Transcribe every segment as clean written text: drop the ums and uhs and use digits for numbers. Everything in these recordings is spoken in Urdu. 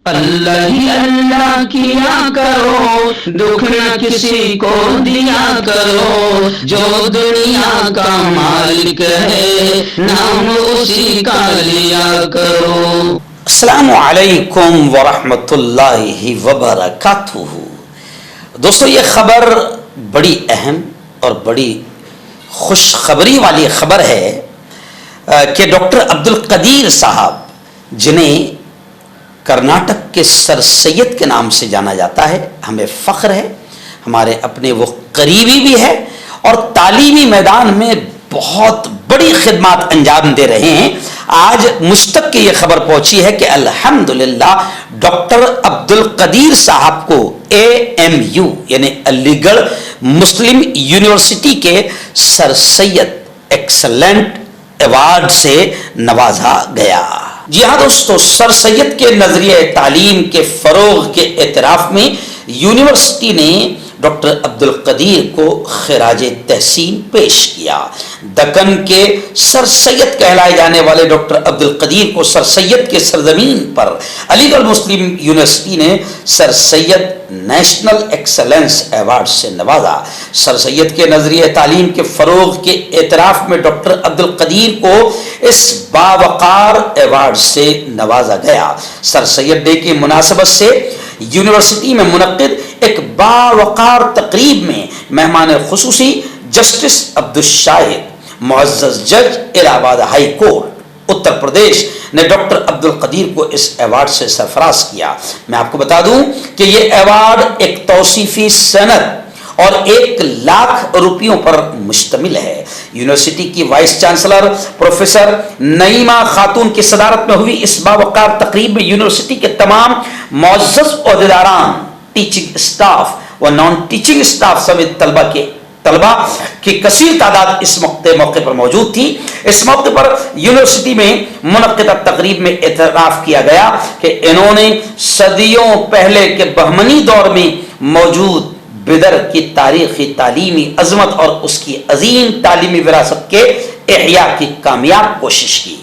اللہ ہی اللہ کیا کرو، دکھ نہ کسی کو دیا کرو، جو دنیا کا مالک ہے نام اسی کا لیا کرو۔ السلام علیکم ورحمۃ اللہ وبرکاتہ۔ دوستو، یہ خبر بڑی اہم اور بڑی خوشخبری والی خبر ہے کہ ڈاکٹر عبدالقدیر صاحب، جنہیں کرناٹک کے سر سید کے نام سے جانا جاتا ہے، ہمیں فخر ہے، ہمارے اپنے وہ قریبی بھی ہے اور تعلیمی میدان میں بہت بڑی خدمات انجام دے رہے ہیں۔ آج مجھ تک کی یہ خبر پہنچی ہے کہ الحمدللہ ڈاکٹر عبدالقدیر صاحب کو AMU یعنی علی گڑھ مسلم یونیورسٹی کے سر سید ایکسلنٹ ایوارڈ سے نوازا گیا۔ جی ہاں دوستو، سر سید کے نظریہ تعلیم کے فروغ کے اعتراف میں یونیورسٹی نے ڈاکٹر عبدالقدیر کو خراج تحسین پیش کیا۔ دکن کے سر سید کہلائے جانے والے ڈاکٹر عبدالقدیر کو سر سید کے سرزمین پر علی گڑھ مسلم یونیورسٹی نے سر سید نیشنل ایکسلنس ایوارڈ سے نوازا۔ سر سید کے نظریہ تعلیم کے فروغ کے اعتراف میں ڈاکٹر عبدالقدیر کو اس باوقار ایوارڈ سے نوازا گیا۔ سر سید ڈے کی مناسبت سے یونیورسٹی میں منعقد ایک باوقار تقریب میں مہمان خصوصی جسٹس عبدالشاہد، معزز جج الہ آباد ہائی کورٹ اتر پردیش نے ڈاکٹر عبدالقدیر کو اس ایوارڈ سے سرفراز کیا۔ میں آپ کو بتا دوں کہ یہ ایوارڈ ایک توصیفی سند اور 1,00,000 روپیوں پر مشتمل ہے۔ یونیورسٹی کی وائس چانسلر پروفیسر نعیمہ خاتون کی صدارت میں ہوئی اس باوقار تقریب میں یونیورسٹی کے تمام معزز عہدیداران، ٹیچنگ اسٹاف و نان ٹیچنگ اسٹاف سمیت طلبہ کی کثیر تعداد اس موقع پر موجود تھی۔ اس موقع پر یونیورسٹی میں منعقدہ تقریب میں اعتراف کیا گیا کہ انہوں نے صدیوں پہلے کے بہمنی دور میں موجود بدر کی تاریخی تعلیمی عظمت اور اس کی عظیم تعلیمی وراثت کے احیاء کی کامیاب کوشش کی۔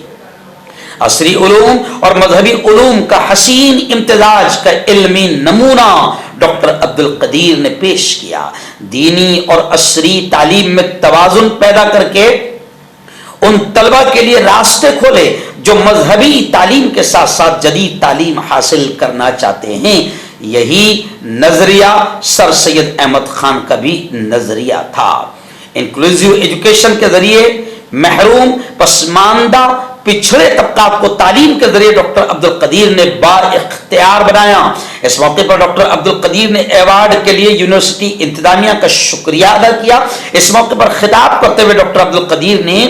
عصری علوم اور مذہبی علوم کا حسین امتزاج کا علمی نمونہ ڈاکٹر عبدالقدیر نے پیش کیا۔ دینی اور عصری تعلیم میں توازن پیدا کر کے ان طلبہ کے لیے راستے کھولے جو مذہبی تعلیم کے ساتھ ساتھ جدید تعلیم حاصل کرنا چاہتے ہیں۔ یہی نظریہ سر سید احمد خان کا بھی نظریہ تھا۔ انکلوزیو ایجوکیشن کے ذریعے محروم، پسماندہ، پچھڑے طبقات کو تعلیم کے ذریعے ڈاکٹر عبدالقدیر نے بااختیار بنایا۔ اس موقع پر ڈاکٹر عبدالقدیر نے ایوارڈ کے لیے یونیورسٹی انتظامیہ کا شکریہ ادا کیا۔ اس موقع پر خطاب کرتے ہوئے ڈاکٹر عبدالقدیر نے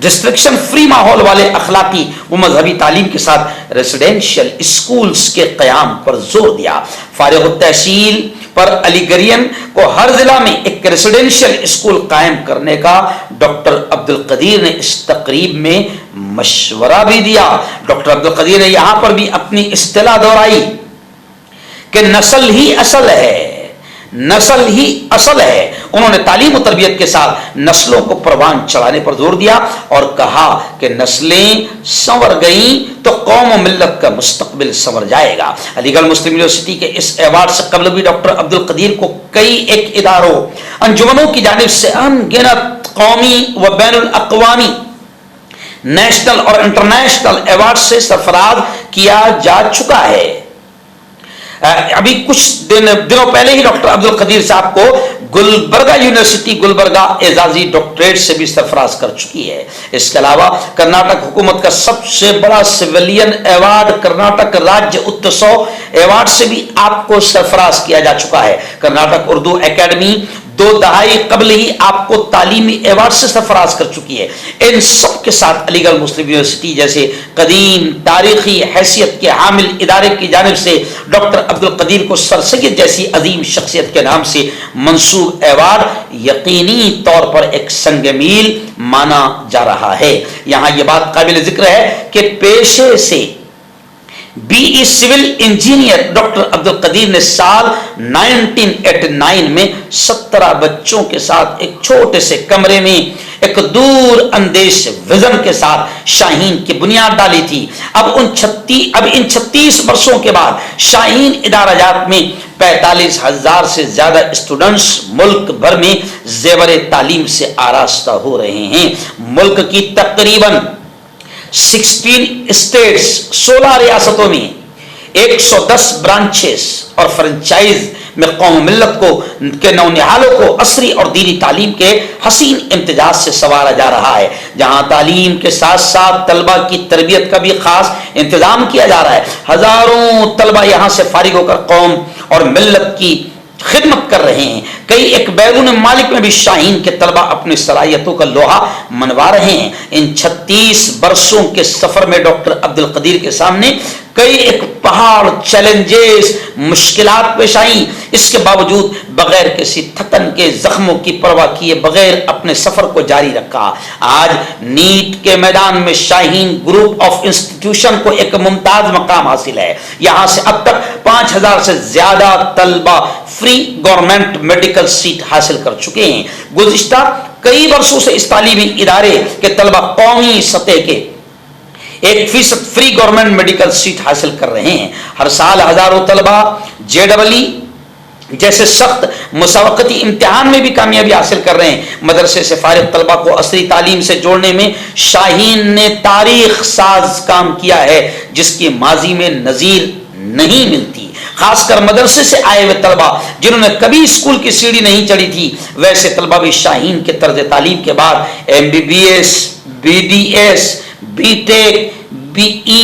ڈسٹرکشن فری ماحول والے اخلاقی و مذہبی تعلیم کے ساتھ ریزیڈینشل اسکولز کے قیام پر زور دیا۔ فارغ التحصیل پر علی گڑھین کو ہر ضلع میں ایک ریزیڈینشل اسکول قائم کرنے کا ڈاکٹر عبدالقدیر نے اس تقریب میں مشورہ بھی دیا۔ ڈاکٹر عبدالقدیر نے یہاں پر بھی اپنی اصطلاح دہرائی کہ نسل ہی اصل ہے، نسل ہی اصل ہے۔ انہوں نے تعلیم و تربیت کے ساتھ نسلوں کو پروان چڑھانے پر زور دیا اور کہا کہ نسلیں سنور گئیں تو قوم و ملت کا مستقبل سنور جائے گا۔ علی گڑھ مسلم یونیورسٹی کے اس ایوارڈ سے قبل بھی ڈاکٹر عبدالقدیر کو کئی ایک اداروں، انجمنوں کی جانب سے ان گنت قومی و بین الاقوامی، نیشنل اور انٹرنیشنل ایوارڈ سے سرفراز کیا جا چکا ہے۔ ابھی کچھ دنوں پہلے ہی ڈاکٹر عبدالقدیر صاحب کو گلبرگہ یونیورسٹی گلبرگہ اعزازی ڈاکٹریٹ سے بھی سرفراز کر چکی ہے۔ اس کے علاوہ کرناٹک حکومت کا سب سے بڑا سویلین ایوارڈ کرناٹک راجیہ اتسو ایوارڈ سے بھی آپ کو سرفراز کیا جا چکا ہے۔ کرناٹک اردو اکیڈمی 2 دہائی قبل ہی آپ کو تعلیمی ایوارڈ سے سرفراز کر چکی ہے۔ ان سب کے ساتھ علی گڑھ مسلم یونیورسٹی جیسے قدیم تاریخی حیثیت کے حامل ادارے کی جانب سے ڈاکٹر عبدالقدیر کو سر سید جیسی عظیم شخصیت کے نام سے منسوب ایوارڈ یقینی طور پر ایک سنگ میل مانا جا رہا ہے۔ یہاں یہ بات قابل ذکر ہے کہ پیشے سے BE civil engineer doctor Abdul Qadeer نے سال 1989 میں 17 بچوں کے ساتھ ایک چھوٹے سے کمرے میں ایک دور اندیش ویژن کے ساتھ شاہین کی بنیاد ڈالی تھی. اب ان 36 برسوں کے بعد شاہین ادارہ جات میں 45,000 سے زیادہ اسٹوڈنٹس ملک بھر میں زیور تعلیم سے آراستہ ہو رہے ہیں. ملک کی تقریباً 16 اسٹیٹس 16 ریاستوں میں 110 برانچز اور فرنچائز میں قوم و ملت کو کے نونہالوں کو عصری اور دینی تعلیم کے حسین امتزاج سے سنوارا جا رہا ہے. جہاں تعلیم کے ساتھ ساتھ طلبہ کی تربیت کا بھی خاص انتظام کیا جا رہا ہے. ہزاروں طلبہ یہاں سے فارغ ہو کر قوم اور ملت کی خدمت کر رہے ہیں. کئی ایک بیرون مالک میں بھی شاہین کے طلبہ اپنی صلاحیتوں کا لوہا منوا رہے ہیں. ان 36 برسوں کے سفر میں ڈاکٹر عبد القدیر کے سامنے کئی ایک پہاڑ چیلنجز مشکلات پیش آئیں. اس کے باوجود بغیر کسی تھکن کے زخموں کی پرواہ کیے بغیر اپنے سفر کو جاری رکھا. آج نیٹ کے میدان میں شاہین گروپ آف انسٹیٹیوشن کو ایک ممتاز مقام حاصل ہے. یہاں سے اب تک 5,000 سے زیادہ طلبہ فری گورنمنٹ میڈیکل سیٹ حاصل کر چکے ہیں. گزشتہ کئی برسوں سے اس تعلیمی ادارے کے طلبہ قومی سطح کے 1% فری گورنمنٹ میڈیکل سیٹ حاصل کر رہے ہیں. ہر سال ہزاروں طلبہ JEE جیسے سخت مسابقتی امتحان میں بھی کامیابی حاصل کر رہے ہیں. مدرسے سے فارغ طلبہ کو عصری تعلیم سے جوڑنے میں شاہین نے تاریخ ساز کام کیا ہے جس کی ماضی میں نظیر نہیں ملتی. خاص کر مدرسے سے آئے ہوئے طلبہ جنہوں نے کبھی اسکول کی سیڑھی نہیں چڑھی تھی، ویسے طلبہ بھی شاہین کے طرز تعلیم کے بعد MBBS BDS BTech BE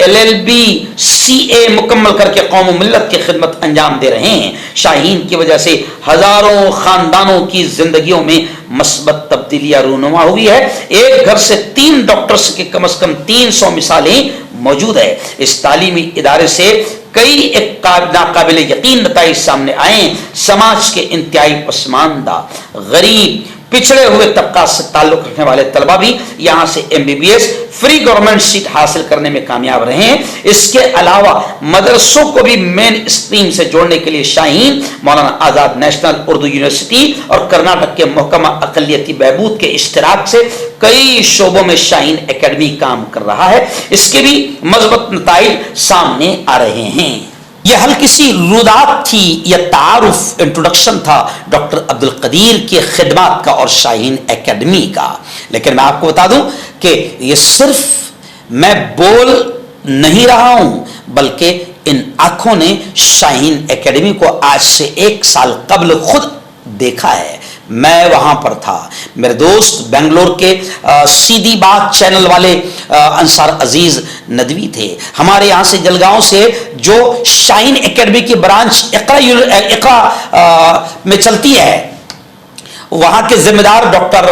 LLB CA مکمل کر کے قوم و ملت کی خدمت انجام دے رہے ہیں. شاہین کی وجہ سے ہزاروں خاندانوں کی زندگیوں میں مثبت تبدیلیاں رونما ہوئی ہے. ایک گھر سے 3 ڈاکٹرز کی کم از کم 300 مثالیں موجود ہے. اس تعلیمی ادارے سے کئی ایک ناقابل یقین نتائج سامنے آئے. سماج کے انتہائی پسماندہ، غریب، پچھڑے ہوئے طبقات سے تعلق رکھنے والے طلبہ بھی یہاں سے MBBS فری گورنمنٹ سیٹ حاصل کرنے میں کامیاب رہے ہیں. اس کے علاوہ مدرسوں کو بھی مین اسٹریم سے جوڑنے کے لیے شاہین مولانا آزاد نیشنل اردو یونیورسٹی اور کرناٹک کے محکمہ اقلیتی بہبود کے اشتراک سے کئی شعبوں میں شاہین اکیڈمی کام کر رہا ہے. اس کے بھی مثبت نتائج سامنے آ رہے ہیں. یہ ہلکی سی رودات تھی، یہ تعارف انٹروڈکشن تھا ڈاکٹر عبد القدیر کی خدمات کا اور شاہین اکیڈمی کا. لیکن میں آپ کو بتا دوں کہ یہ صرف میں بول نہیں رہا ہوں، بلکہ ان آنکھوں نے شاہین اکیڈمی کو آج سے 1 سال قبل خود دیکھا ہے. میں وہاں پر تھا. میرے دوست بنگلور کے سیدھی بات چینل والے انصار عزیز ندوی تھے. ہمارے یہاں سے جلگاؤں سے جو شاہین اکیڈمی کی برانچ اقرا میں چلتی ہے، وہاں کے ذمہ دار ڈاکٹر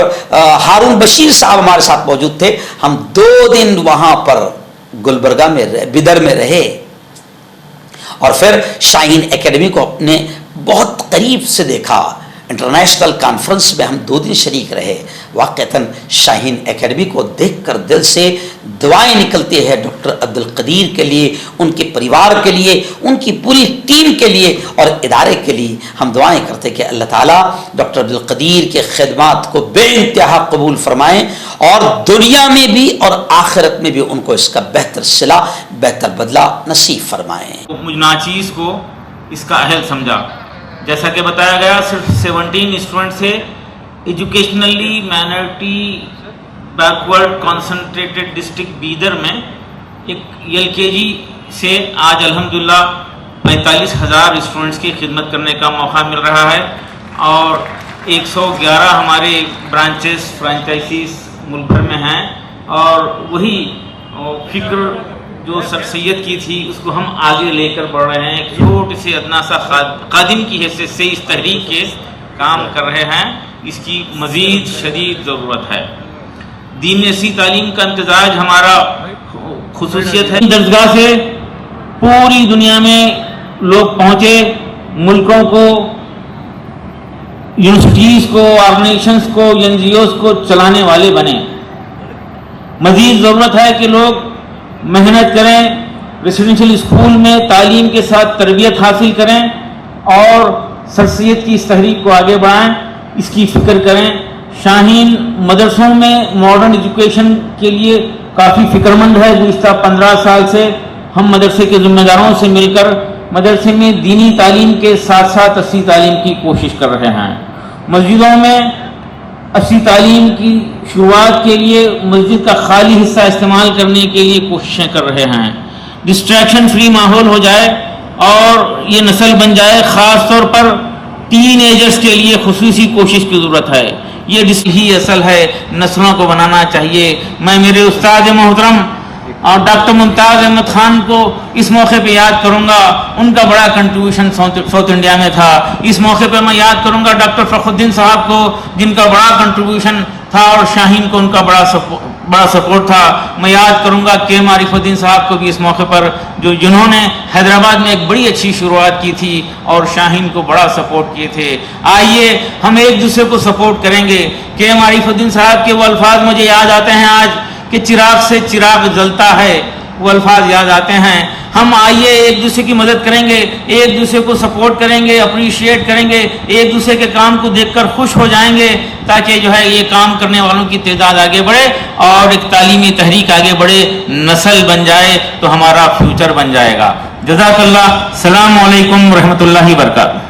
ہارون بشیر صاحب ہمارے ساتھ موجود تھے. ہم 2 دن وہاں پر گلبرگہ میں بدر میں رہے اور پھر شاہین اکیڈمی کو اپنے بہت قریب سے دیکھا. انٹرنیشنل کانفرنس میں ہم 2 دن شریک رہے. واقعتاً شاہین اکیڈمی کو دیکھ کر دل سے دعائیں نکلتی ہے ڈاکٹر عبد القدیر کے لیے، ان کے پریوار کے لیے، ان کی پوری ٹیم کے لیے اور ادارے کے لیے. ہم دعائیں کرتے کہ اللہ تعالیٰ ڈاکٹر عبد القدیر کے خدمات کو بے انتہا قبول فرمائیں اور دنیا میں بھی اور آخرت میں بھی ان کو اس کا بہتر صلہ، بہتر بدلہ نصیب فرمائیں. مجھ ناچیز کو اس کا اہل سمجھا. جیسا کہ بتایا گیا، صرف 17 اسٹوڈنٹ سے educationally minority backward concentrated district Bidar میں ایک LKG سے آج الحمدللہ 45,000 اسٹوڈنٹس کی خدمت کرنے کا موقع مل رہا ہے اور 111 ہمارے برانچز فرانچائزیز ملک بھر میں ہیں. اور وہی فکر جو سر سید کی تھی اس کو ہم آگے لے کر بڑھ رہے ہیں. ایک چھوٹے سے ادنا سا خادم کی حیثیت سے اس تحریک کے کام کر رہے ہیں. اس کی مزید شدید ضرورت ہے. دین نسی تعلیم کا امتزاج ہمارا خصوصیت ہے. درسگاہ سے پوری دنیا میں لوگ پہنچے، ملکوں کو، یونیورسٹیز کو، آرگنائزیشنز کو، NGOs کو چلانے والے بنے. مزید ضرورت ہے کہ لوگ محنت کریں، ریزیڈنشل اسکول میں تعلیم کے ساتھ تربیت حاصل کریں اور سر سید کی اس تحریک کو آگے بڑھائیں، اس کی فکر کریں شاہین مدرسوں میں ماڈرن ایجوکیشن کے لیے کافی فکر مند ہے. گزشتہ 15 سال سے ہم مدرسے کے ذمہ داروں سے مل کر مدرسے میں دینی تعلیم کے ساتھ ساتھ اصلی تعلیم کی کوشش کر رہے ہیں. مسجدوں میں اصلی تعلیم کی شروعات کے لیے مسجد کا خالی حصہ استعمال کرنے کے لیے کوششیں کر رہے ہیں. ڈسٹریکشن فری ماحول ہو جائے اور یہ نسل بن جائے. خاص طور پر ٹین ایجرز کے لیے خصوصی کوشش کی ضرورت ہے. یہ ہی اصل ہے، نسلوں کو بنانا چاہیے. میں میرے استاد محترم اور ڈاکٹر ممتاز احمد خان کو اس موقع پہ یاد کروں گا. ان کا بڑا کنٹریبیوشن ساؤتھ انڈیا میں تھا. اس موقع پہ میں یاد کروں گا ڈاکٹر فخر الدین صاحب کو، جن کا بڑا کنٹریبیوشن تھا، اور شاہین کو ان کا بڑا سپورٹ تھا. میں یاد کروں گا کے معرف الدین صاحب کو بھی اس موقع پر، جنہوں نے حیدرآباد میں ایک بڑی اچھی شروعات کی تھی اور شاہین کو بڑا سپورٹ کیے تھے. آئیے ہم ایک دوسرے کو سپورٹ کریں گے. کے معرف الدین صاحب کے وہ الفاظ مجھے یاد آتے ہیں آج کہ چراغ سے چراغ جلتا ہے، وہ الفاظ یاد آتے ہیں. ہم آئیے ایک دوسرے کی مدد کریں گے، ایک دوسرے کو سپورٹ کریں گے، اپریشیٹ کریں گے، ایک دوسرے کے کام کو دیکھ کر خوش ہو جائیں گے، تاکہ جو ہے یہ کام کرنے والوں کی تعداد آگے بڑھے اور ایک تعلیمی تحریک آگے بڑھے، نسل بن جائے تو ہمارا فیوچر بن جائے گا. جزاک اللہ. السلام علیکم ورحمۃ اللہ وبرکاتہ.